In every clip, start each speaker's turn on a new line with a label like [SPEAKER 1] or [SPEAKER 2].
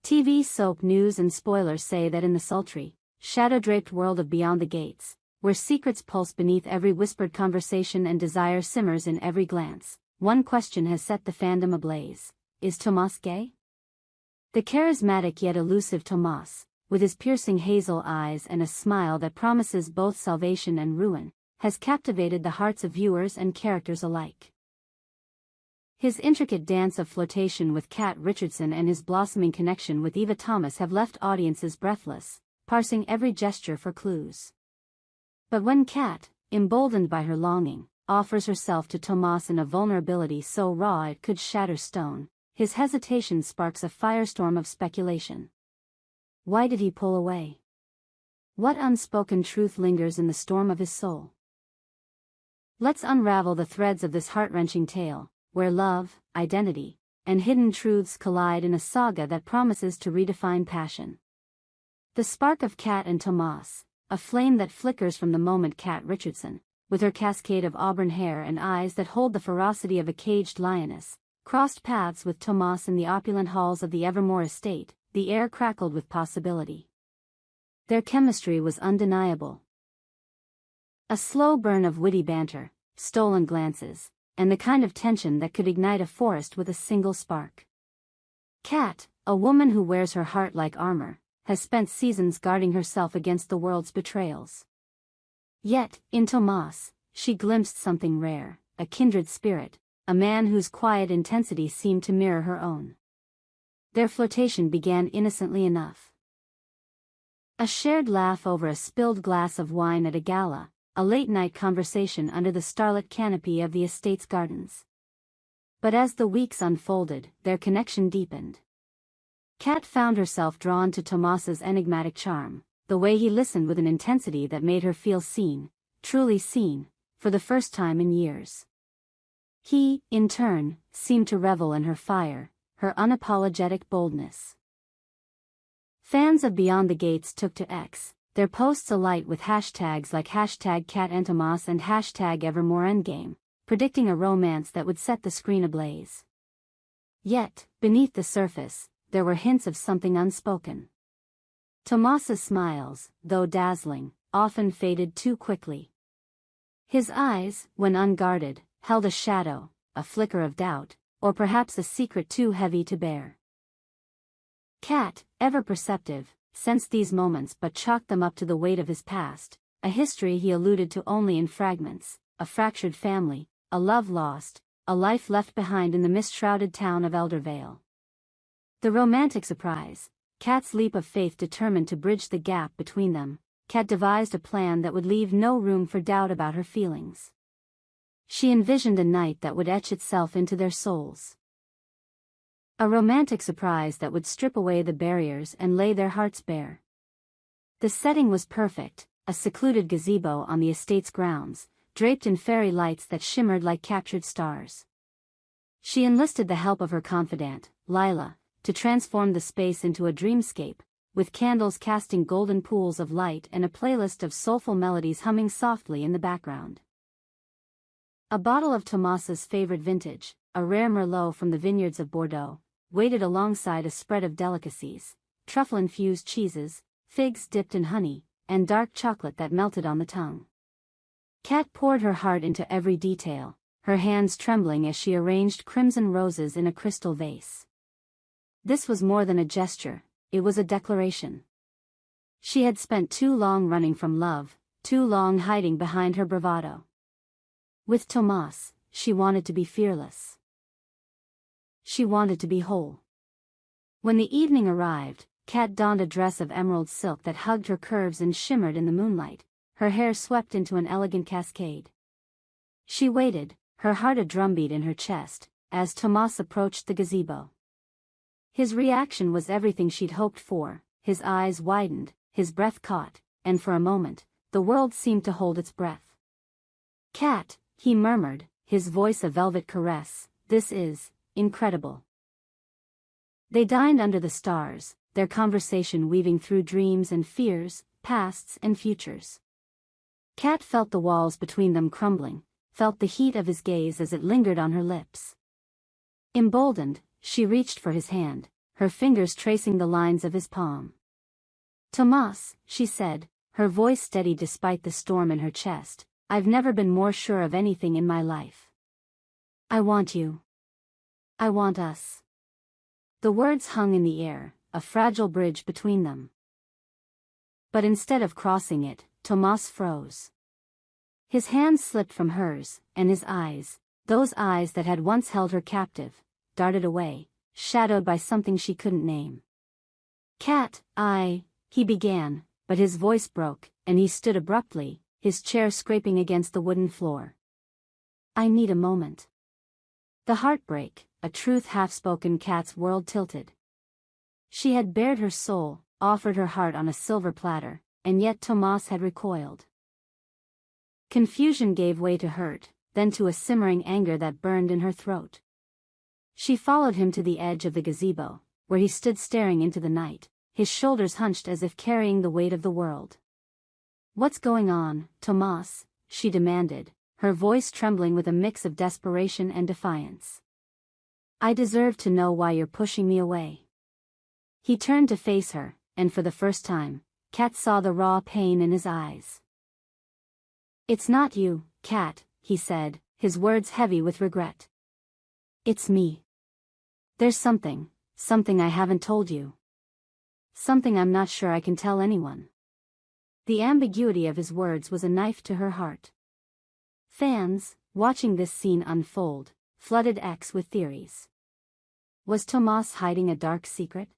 [SPEAKER 1] TV soap news and spoilers say that in the sultry, shadow-draped world of Beyond the Gates, where secrets pulse beneath every whispered conversation and desire simmers in every glance, one question has set the fandom ablaze: is Tomas gay? The charismatic yet elusive Tomas, with his piercing hazel eyes and a smile that promises both salvation and ruin, has captivated the hearts of viewers and characters alike. His intricate dance of flirtation with Cat Richardson and his blossoming connection with Eva Thomas have left audiences breathless, parsing every gesture for clues. But when Cat, emboldened by her longing, offers herself to Tomas in a vulnerability so raw it could shatter stone, his hesitation sparks a firestorm of speculation. Why did he pull away? What unspoken truth lingers in the storm of his soul? Let's unravel the threads of this heart-wrenching tale, where love, identity, and hidden truths collide in a saga that promises to redefine passion. The spark of Cat and Tomas, a flame that flickers from the moment Cat Richardson, with her cascade of auburn hair and eyes that hold the ferocity of a caged lioness, crossed paths with Tomas in the opulent halls of the Evermore estate. The air crackled with possibility. Their chemistry was undeniable. A slow burn of witty banter, stolen glances, and the kind of tension that could ignite a forest with a single spark. Cat, a woman who wears her heart like armor, has spent seasons guarding herself against the world's betrayals. Yet, in Tomas, she glimpsed something rare, a kindred spirit, a man whose quiet intensity seemed to mirror her own. Their flirtation began innocently enough. A shared laugh over a spilled glass of wine at a gala, a late-night conversation under the starlit canopy of the estate's gardens. But as the weeks unfolded, their connection deepened. Cat found herself drawn to Tomas's enigmatic charm, the way he listened with an intensity that made her feel seen, truly seen, for the first time in years. He, in turn, seemed to revel in her fire, her unapologetic boldness. Fans of Beyond the Gates took to X, their posts alight with hashtags like #Cat and Tomas and #EvermoreEndgame, predicting a romance that would set the screen ablaze. Yet, beneath the surface, there were hints of something unspoken. Tomas's smiles, though dazzling, often faded too quickly. His eyes, when unguarded, held a shadow, a flicker of doubt, or perhaps a secret too heavy to bear. Cat, ever perceptive, sensed these moments but chalked them up to the weight of his past, a history he alluded to only in fragments, a fractured family, a love lost, a life left behind in the mist-shrouded town of Eldervale. The romantic surprise, Cat's leap of faith determined to bridge the gap between them, Cat devised a plan that would leave no room for doubt about her feelings. She envisioned a night that would etch itself into their souls. A romantic surprise that would strip away the barriers and lay their hearts bare. The setting was perfect, a secluded gazebo on the estate's grounds, draped in fairy lights that shimmered like captured stars. She enlisted the help of her confidant, Lila, to transform the space into a dreamscape, with candles casting golden pools of light and a playlist of soulful melodies humming softly in the background. A bottle of Tomas's favorite vintage, a rare Merlot from the vineyards of Bordeaux, waited alongside a spread of delicacies, truffle-infused cheeses, figs dipped in honey, and dark chocolate that melted on the tongue. Cat poured her heart into every detail, her hands trembling as she arranged crimson roses in a crystal vase. This was more than a gesture, it was a declaration. She had spent too long running from love, too long hiding behind her bravado. With Tomas, she wanted to be fearless. She wanted to be whole. When the evening arrived, Cat donned a dress of emerald silk that hugged her curves and shimmered in the moonlight, her hair swept into an elegant cascade. She waited, her heart a drumbeat in her chest, as Tomas approached the gazebo. His reaction was everything she'd hoped for, his eyes widened, his breath caught, and for a moment, the world seemed to hold its breath. "Cat," he murmured, his voice a velvet caress, "this is incredible." They dined under the stars, their conversation weaving through dreams and fears, pasts and futures. Cat felt the walls between them crumbling, felt the heat of his gaze as it lingered on her lips. Emboldened, she reached for his hand, her fingers tracing the lines of his palm. "Tomas," she said, her voice steady despite the storm in her chest, "I've never been more sure of anything in my life. I want you. I want us." The words hung in the air, a fragile bridge between them. But instead of crossing it, Tomas froze. His hands slipped from hers, and his eyes, those eyes that had once held her captive, darted away, shadowed by something she couldn't name. "Cat, he began, but his voice broke, and he stood abruptly, his chair scraping against the wooden floor. "I need a moment." The heartbreak, a truth half-spoken. Cat's world tilted. She had bared her soul, offered her heart on a silver platter, and yet Tomas had recoiled. Confusion gave way to hurt, then to a simmering anger that burned in her throat. She followed him to the edge of the gazebo, where he stood staring into the night, his shoulders hunched as if carrying the weight of the world. "What's going on, Tomas?" she demanded, her voice trembling with a mix of desperation and defiance. "I deserve to know why you're pushing me away." He turned to face her, and for the first time, Cat saw the raw pain in his eyes. "It's not you, Cat," he said, his words heavy with regret. "It's me. There's something I haven't told you. Something I'm not sure I can tell anyone." The ambiguity of his words was a knife to her heart. Fans, watching this scene unfold, flooded X with theories. Was Tomas hiding a dark secret?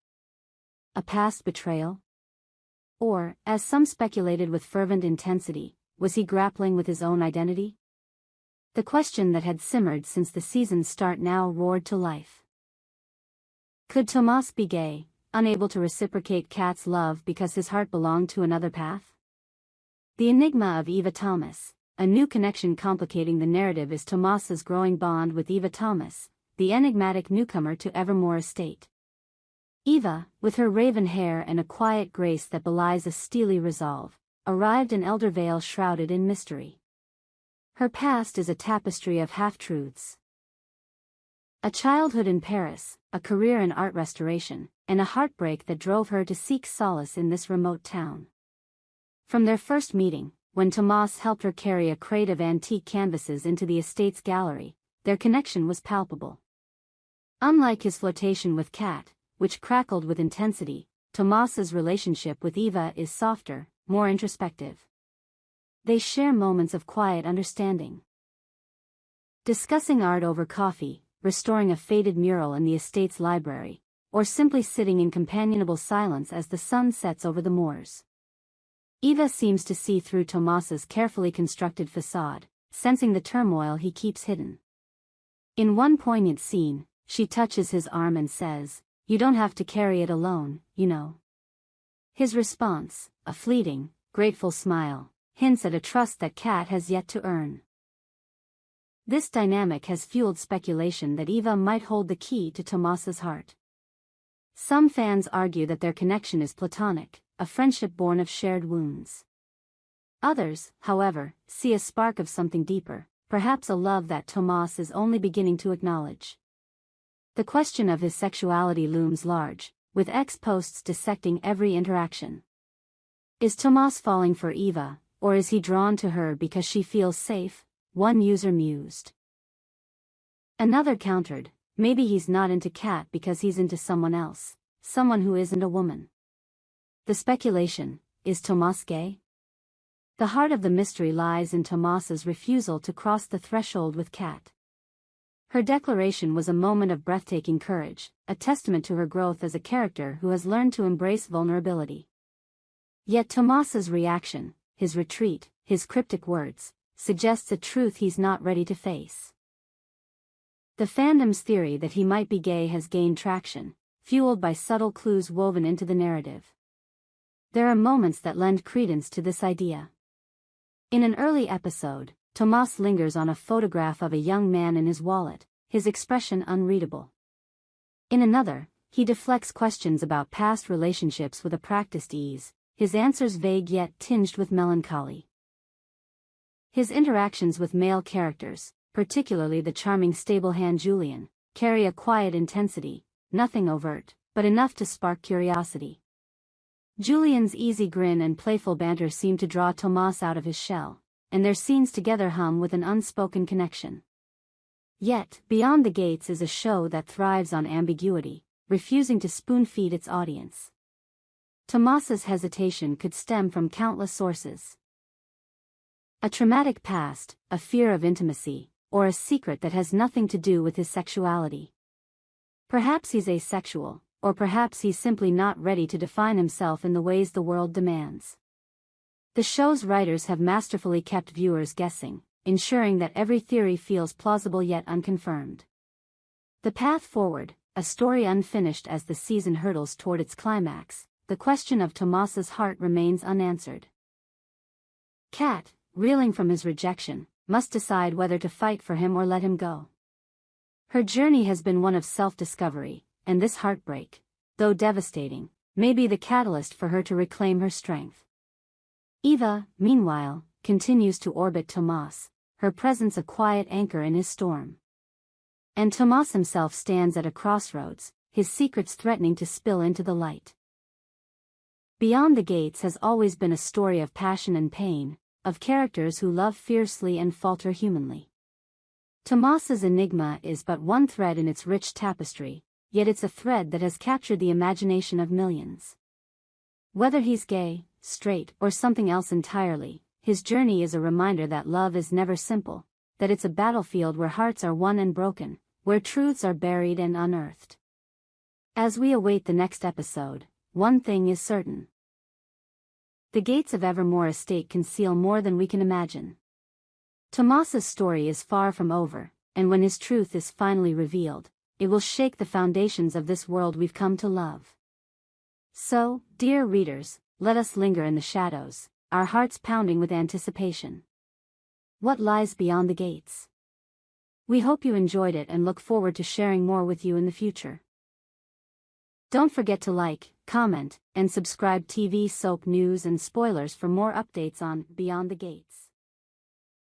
[SPEAKER 1] A past betrayal? Or, as some speculated with fervent intensity, was he grappling with his own identity? The question that had simmered since the season's start now roared to life. Could Tomas be gay, unable to reciprocate Cat's love because his heart belonged to another path? The enigma of Eva Thomas, a new connection complicating the narrative, is Tomas's growing bond with Eva Thomas, the enigmatic newcomer to Evermore Estate. Eva, with her raven hair and a quiet grace that belies a steely resolve, arrived in Elder Vale shrouded in mystery. Her past is a tapestry of half-truths. A childhood in Paris, a career in art restoration, and a heartbreak that drove her to seek solace in this remote town. From their first meeting, when Tomas helped her carry a crate of antique canvases into the estate's gallery, their connection was palpable. Unlike his flirtation with Cat, which crackled with intensity, Tomas's relationship with Eva is softer, more introspective. They share moments of quiet understanding. Discussing art over coffee, restoring a faded mural in the estate's library, or simply sitting in companionable silence as the sun sets over the moors. Eva seems to see through Tomas's carefully constructed facade, sensing the turmoil he keeps hidden. In one poignant scene, she touches his arm and says, "You don't have to carry it alone, you know." His response, a fleeting, grateful smile, hints at a trust that Cat has yet to earn. This dynamic has fueled speculation that Eva might hold the key to Tomas's heart. Some fans argue that their connection is platonic, a friendship born of shared wounds. Others, however, see a spark of something deeper, perhaps a love that Tomas is only beginning to acknowledge. The question of his sexuality looms large, with X posts dissecting every interaction. Is Tomas falling for Eva, or is he drawn to her because she feels safe? One user mused. Another countered, maybe he's not into Cat because he's into someone else, someone who isn't a woman. The speculation, is Tomas gay? The heart of the mystery lies in Tomas's refusal to cross the threshold with Cat. Her declaration was a moment of breathtaking courage, a testament to her growth as a character who has learned to embrace vulnerability. Yet Tomas's reaction, his retreat, his cryptic words, suggests a truth he's not ready to face. The fandom's theory that he might be gay has gained traction, fueled by subtle clues woven into the narrative. There are moments that lend credence to this idea. In an early episode, Tomas lingers on a photograph of a young man in his wallet, his expression unreadable. In another, he deflects questions about past relationships with a practiced ease, his answers vague yet tinged with melancholy. His interactions with male characters, particularly the charming stable hand Julian, carry a quiet intensity, nothing overt, but enough to spark curiosity. Julian's easy grin and playful banter seem to draw Tomas out of his shell, and their scenes together hum with an unspoken connection. Yet, Beyond the Gates is a show that thrives on ambiguity, refusing to spoon-feed its audience. Tomas's hesitation could stem from countless sources. A traumatic past, a fear of intimacy, or a secret that has nothing to do with his sexuality. Perhaps he's asexual, or perhaps he's simply not ready to define himself in the ways the world demands. The show's writers have masterfully kept viewers guessing, ensuring that every theory feels plausible yet unconfirmed. The path forward, a story unfinished as the season hurtles toward its climax, the question of Tomas's heart remains unanswered. Cat, reeling from his rejection, must decide whether to fight for him or let him go. Her journey has been one of self-discovery, and this heartbreak, though devastating, may be the catalyst for her to reclaim her strength. Eva, meanwhile, continues to orbit Tomas, her presence a quiet anchor in his storm. And Tomas himself stands at a crossroads, his secrets threatening to spill into the light. Beyond the Gates has always been a story of passion and pain, of characters who love fiercely and falter humanly. Tomas's enigma is but one thread in its rich tapestry, yet it's a thread that has captured the imagination of millions. Whether he's gay, straight, or something else entirely, his journey is a reminder that love is never simple, that it's a battlefield where hearts are won and broken, where truths are buried and unearthed. As we await the next episode, one thing is certain. The gates of Evermore Estate conceal more than we can imagine. Tomas's story is far from over, and when his truth is finally revealed, it will shake the foundations of this world we've come to love. So, dear readers, let us linger in the shadows, our hearts pounding with anticipation. What lies beyond the gates? We hope you enjoyed it and look forward to sharing more with you in the future. Don't forget to like, comment, and subscribe TV soap news and spoilers for more updates on Beyond the Gates.